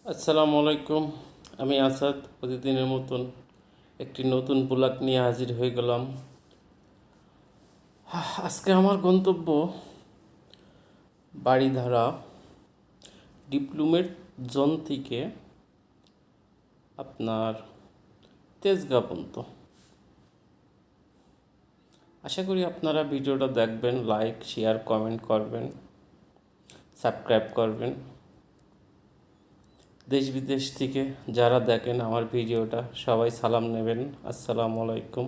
আসসালামু আলাইকুম। আমি আসাদ প্রতিদিনের মতন একটি নতুন ব্লগ নিয়ে হাজির হয়ে গেলাম। আজকে আমার গন্তব্য বারিধারা ডিপ্লোমেট জোন থেকে আপনার তেজগাঁ পর্যন্ত। আশা করি আপনারা ভিডিওটা দেখবেন, লাইক শেয়ার কমেন্ট করবেন, সাবস্ক্রাইব করবেন। দেশ বিদেশ থেকে যারা দেখেন আমার ভিডিওটা সবাই সালাম নেবেন, আসসালামু আলাইকুম।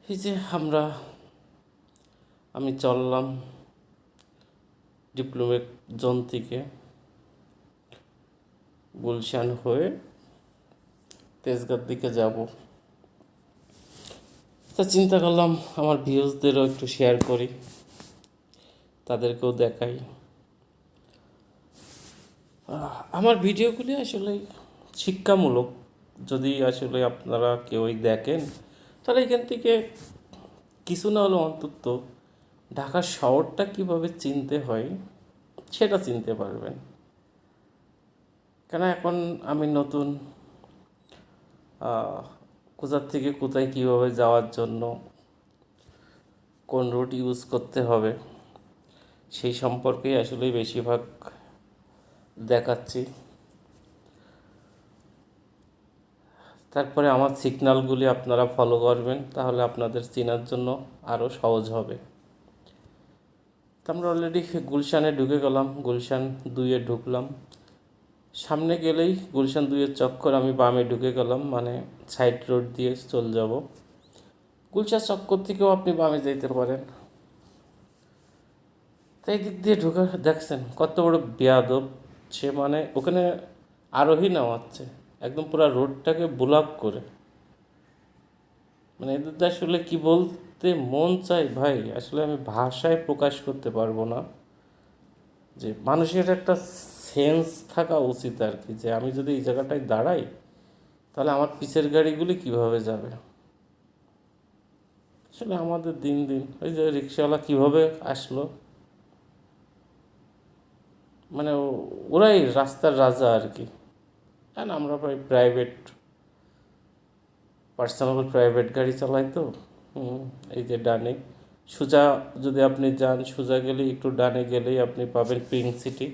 এই যে আমি চললাম ডিপ্লোমেট জোন থেকে গুলশান হয়ে তেজগাঁর দিকে যাব। তা চিন্তা করলাম আমার ভিউজদেরও একটু শেয়ার করি, তাদেরকেও দেখাই। আমার ভিডিওগুলি আসলে শিক্ষামূলক। যদি আসলে আপনারা কেউই দেখেন তাহলে এখান থেকে কিছু না হলেও অন্তত ঢাকা শহরটা কীভাবে চিনতে হয় সেটা চিনতে পারবেন। কেন এখন আমি নতুন, কোথার থেকে কোথায় কীভাবে যাওয়ার জন্য কোন রুট ইউজ করতে হবে সেই সম্পর্কেই আসলে বেশিরভাগ দেখাচ্ছি। তারপরে আমার সিগন্যালগুলি আপনারা ফলো করবেন, তাহলে আপনাদের চেনার জন্য আরও সহজ হবে। তো আমরা অলরেডি গুলশানে ঢুকে গেলাম, গুলশান 2-এ ঢুকলাম। সামনে গেলেই গুলশান 2-এর চক্কর, আমি বামে ঢুকে গেলাম, মানে সাইড রোড দিয়ে চলে যাব। গুলশান চক্কর থেকেও আপনি বামে যেতে পারেন। তাই দিক দিয়ে ঢুকে দেখছেন কত বড় বেয়াদব সে, মানে ওখানে আরোহী নামাচ্ছে একদম পুরো রোডটাকে ব্লক করে। মানে এদের আসলে কি বলতে মন চাই ভাই, আসলে আমি ভাষায় প্রকাশ করতে পারবো না। যে মানুষের একটা সেন্স থাকা উচিত আর কি, যে আমি যদি এই জায়গাটায় দাঁড়াই তাহলে আমার পিছের গাড়িগুলি কিভাবে যাবে। আসলে আমাদের দিন দিন ওই যে রিক্সাওয়ালা কীভাবে আসলো, মানে ওরাই রাস্তার রাজা আর কি। আর আমরা প্রাইভেট পার্সোনাল প্রাইভেট গাড়ি চালাই তো। এই যে ডানে সোজা যদি আপনি যান, সোজা গেলেই একটু ডানে গেলেই আপনি পাবেন পিঙ্ক সিটি।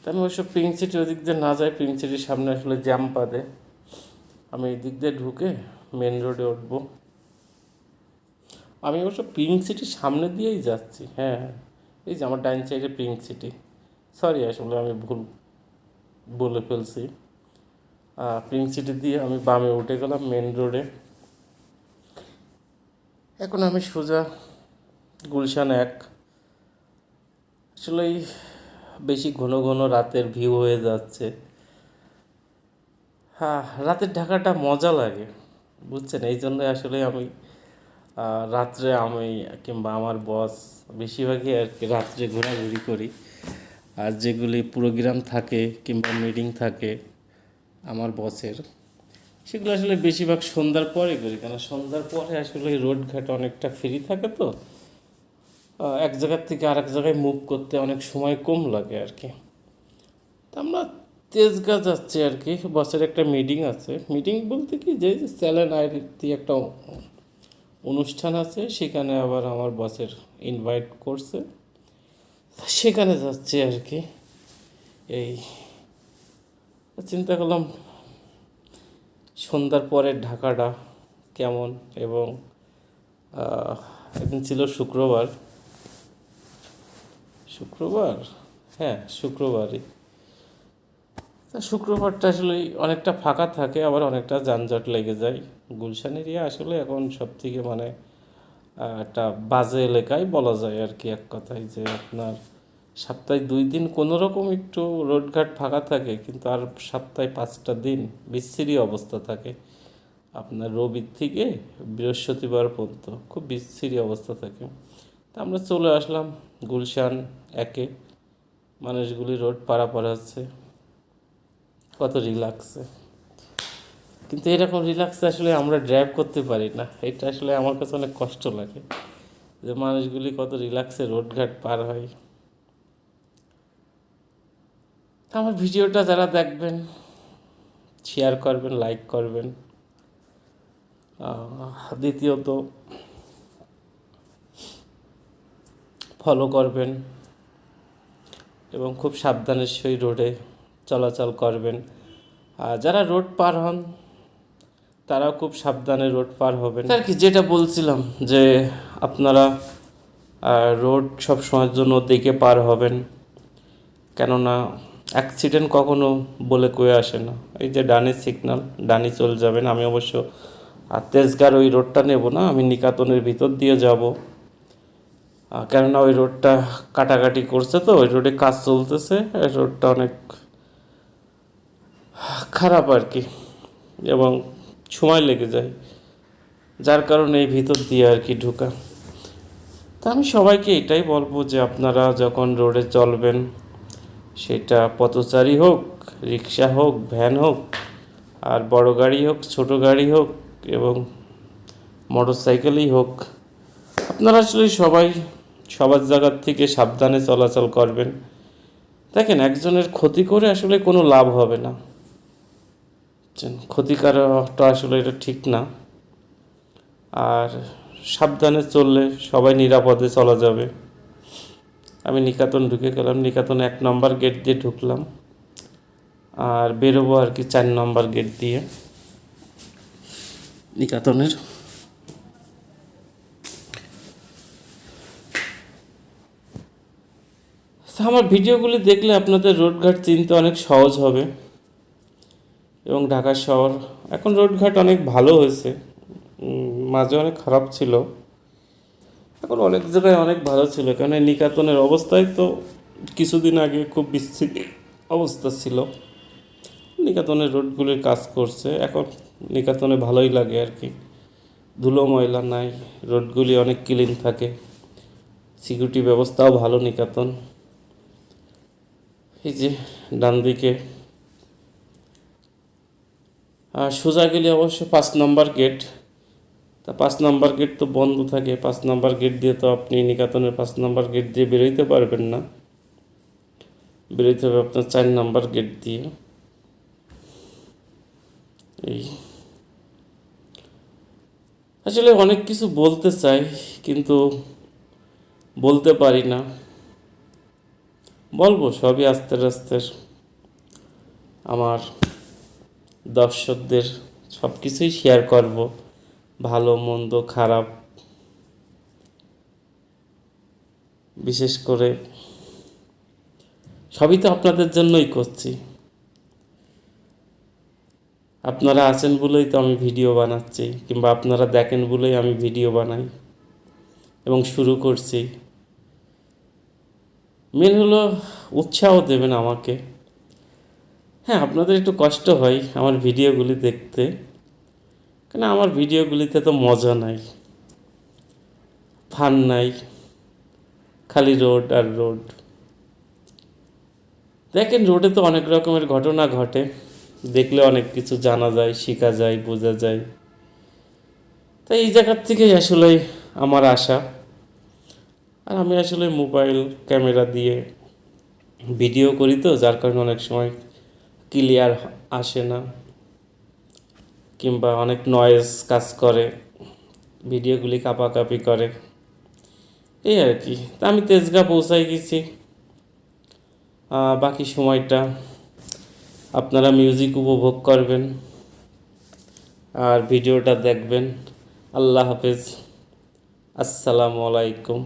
তা আমি অবশ্য পিঙ্ক সিটি ওদিক দিয়ে না যাই, পিঙ্ক সিটির সামনে আসলে জ্যাম পাদে। আমি এই দিক দিয়ে ঢুকে মেন রোডে উঠবো। আমি অবশ্য পিঙ্ক সিটির সামনে দিয়েই যাচ্ছি। হ্যাঁ, এই যে আমার ডাইন সাইডে পিঙ্ক সিটি। সরি, আসলে আমি ভুল বলে ফেলছি। পিঙ্ক সিটি দিয়ে আমি বামে উঠে গেলাম মেন রোডে। এখন আমি সোজা গুলশান 1। আসলেই বেশি ঘন ঘন রাতের ভিউ হয়ে যাচ্ছে। হ্যাঁ, রাতের ঢাকাটা মজা লাগে, বুঝছেন। এই জন্য আসলে আমি রাত্রে আমি কিংবা আমার বস বেশিরভাগই আর কি রাত্রে ঘোরাঘুরি করি। আর যেগুলি প্রোগ্রাম থাকে কিংবা মিটিং থাকে আমার বসের, সেগুলো আসলে বেশিরভাগ সন্ধ্যার পরে করি। কেন সন্ধ্যার পরে আসলে রোডঘাট অনেকটা ফ্রি থাকে, তো এক জায়গার থেকে আরেক জায়গায় মুভ করতে অনেক সময় কম লাগে আর কি। তা আমরা তেজগাঁ যাচ্ছি আর কি, বসের একটা মিটিং আছে। মিটিং বলতে কি, যে স্যালেন আইডি একটা অনুষ্ঠান আছে, সেখানে আবার আমার বসের ইনভাইট করছে, সেখানে যাচ্ছি আর কি। এই চিন্তা করলাম সন্ধ্যার পরের ঢাকাটা কেমন। এবং একদিন ছিল শুক্রবার, হ্যাঁ শুক্রবারই। তা শুক্রবারটা আসলে অনেকটা ফাঁকা থাকে, আবার অনেকটা যানজট লেগে যায়। গুলশান এরিয়া আসলে এখন সব থেকে মানে একটা বাজে এলাকায় বলা যায় আর কি, এক কথায়। যে আপনার সপ্তাহে 2 দিন কোনো রকম একটু রোডঘাট ফাঁকা থাকে, কিন্তু আর সপ্তাহে 5টা দিন বিচ্ছিরি অবস্থা থাকে। আপনার রবির থেকে বৃহস্পতিবার পর্যন্ত খুব বিচ্ছিরি অবস্থা থাকে। তা আমরা চলে আসলাম গুলশান 1-এ। মানুষগুলি রোড পারাপার হচ্ছে কত রিল্যাক্সে, কিন্তু এরকম রিল্যাক্সে আসলে আমরা ড্রাইভ করতে পারি না। এটা আসলে আমার কাছে অনেক কষ্ট লাগে, যে মানুষগুলি কত রিল্যাক্সে রোডঘাট পার হয়। আমার ভিডিওটা যারা দেখবেন শেয়ার করবেন, লাইক করবেন। দ্বিতীয়ত ফলো করবেন এবং খুব সাবধানের সহিত রোডে চলাচল করবেন। আর যারা রোড পার হন তারাও খুব সাবধানে রোড পার হবেন আর কি। যেটা বলছিলাম যে আপনারা রোড সব সময়ের জন্য দেখে পার হবেন, কেননা অ্যাক্সিডেন্ট কখনো বলে কয়ে আসে না। এই যে ডানে সিগন্যাল, ডানে চলে যাবেন। আমি অবশ্য তেজগাঁর ওই রোডটা নেব না, আমি নিকাতনের ভিতর দিয়ে যাব, কেননা ওই রোডটা কাটাকাটি করছে, তো ওই রোডে কাজ চলতেছে। ওই রোডটা অনেক খারাপ আর কি, এবং সময় লেগে যায়, যার কারণে এই ভিতর দিয়ে আর কি ঢোকা। তা আমি সবাইকে এটাই বলবো যে আপনারা যখন রোডে চলবেন, সেটা পথচারী হোক, রিক্সা হোক, ভ্যান হোক, আর বড় গাড়ি হোক, ছোট গাড়ি হোক, এবং মোটর সাইকেলই হোক, আপনারা আসলে সবাই সবার জায়গার থেকে সাবধানে চলাচল করবেন। দেখেন, একজনের ক্ষতি করে আসলে কোনো লাভ হবে না, ক্ষতিকারকটা আসলে এটা ঠিক না। আর সাবধানে চললে সবাই নিরাপদে চলা যাবে। আমি নিকাতন ঢুকে গেলাম, নিকাতন 1 নম্বর গেট দিয়ে ঢুকলাম, আর বেরোবো আর কি 4 নম্বর গেট দিয়ে নিকাতনের। আমার ভিডিওগুলি দেখলে আপনাদের রোডঘাট চিনতে অনেক সহজ হবে। এবং ঢাকা শহর এখন রোডঘাট অনেক ভালো হয়েছে, মাঝে অনেক খারাপ ছিল, এখন অনেক জায়গায় অনেক ভালো ছিল। কারণ নিকাতনের অবস্থায় তো কিছুদিন আগে খুব বিচ্ছিন্ন অবস্থা ছিল। নিকাতনের রোডগুলির কাজ করছে, এখন নিকাতনে ভালোই লাগে আর কি। ধুলো ময়লা নাই, রোডগুলি অনেক ক্লিন থাকে, সিকিউরিটি ব্যবস্থাও ভালো নিকাতন। এই যে ডান দিকে সোজা গেলে অবশ্য 5 নম্বর গেট। তা 5 নম্বর গেট তো বন্ধ থাকে, 5 নম্বর গেট দিয়ে তো আপনি নিকাতনের 5 নম্বর গেট দিয়ে বেরোইতে পারবেন না, বেরোইতে হবে আপনার 4 নম্বর গেট দিয়ে। এই আসলে অনেক কিছু বলতে চাই, কিন্তু বলতে পারি না। বলবো সবই আস্তে আস্তে, আমার দর্শকদের সব কিছুই শেয়ার করব, ভালো মন্দ খারাপ, বিশেষ করে সবই তো আপনাদের জন্যই করছি। আপনারা আছেন বলেই তো আমি ভিডিও বানাচ্ছি, কিংবা আপনারা দেখেন বলেই আমি ভিডিও বানাই এবং শুরু করছি। মেন হলো উৎসাহ দেবেন আমাকে। হ্যাঁ, আপনাদের একটু কষ্ট হয় আমার ভিডিওগুলি দেখতে, কেন আমার ভিডিওগুলিতে তো মজা নাই, ফান নাই, খালি রোড আর রোড। দেখেন, রোডে তো অনেক রকমের ঘটনা ঘটে, দেখলে অনেক কিছু জানা যায়, শেখা যায়, বোঝা যায়। তাই এই জায়গার থেকেই আসলে আমার আশা। আর আমি আসলে মোবাইল ক্যামেরা দিয়ে ভিডিও করি, তো যার কারণে অনেক সময় ক্লিয়ার আসে না, কিংবা অনেক নয়েজ কাজ করে, ভিডিওগুলি কাঁপাকাঁপি করে, এই আর কি। তা আমি তেজগাঁ পৌঁছাই গেছি। বাকি সময়টা আপনারা মিউজিক উপভোগ করবেন আর ভিডিওটা দেখবেন। আল্লাহ হাফেজ, আসসালামু আলাইকুম।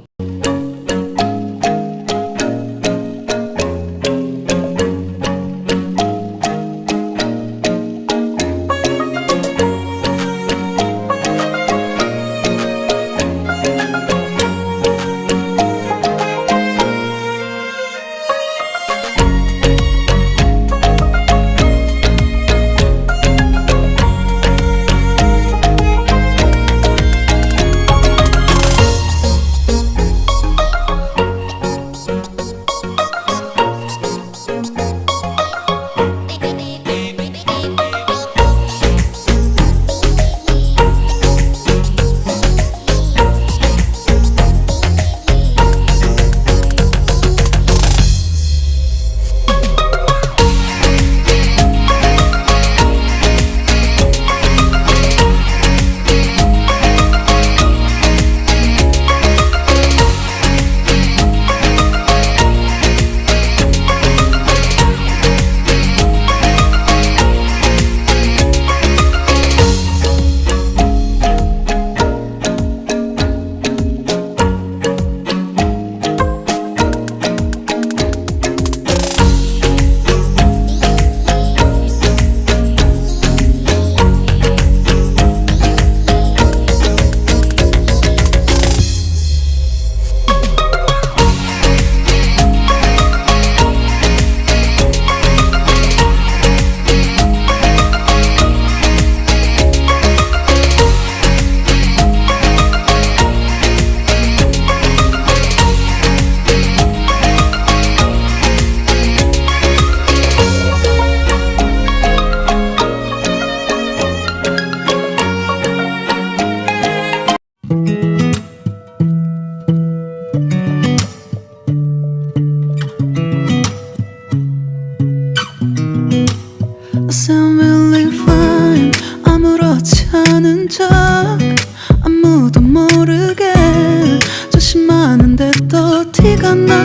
모르게 조심하는데도 티가 나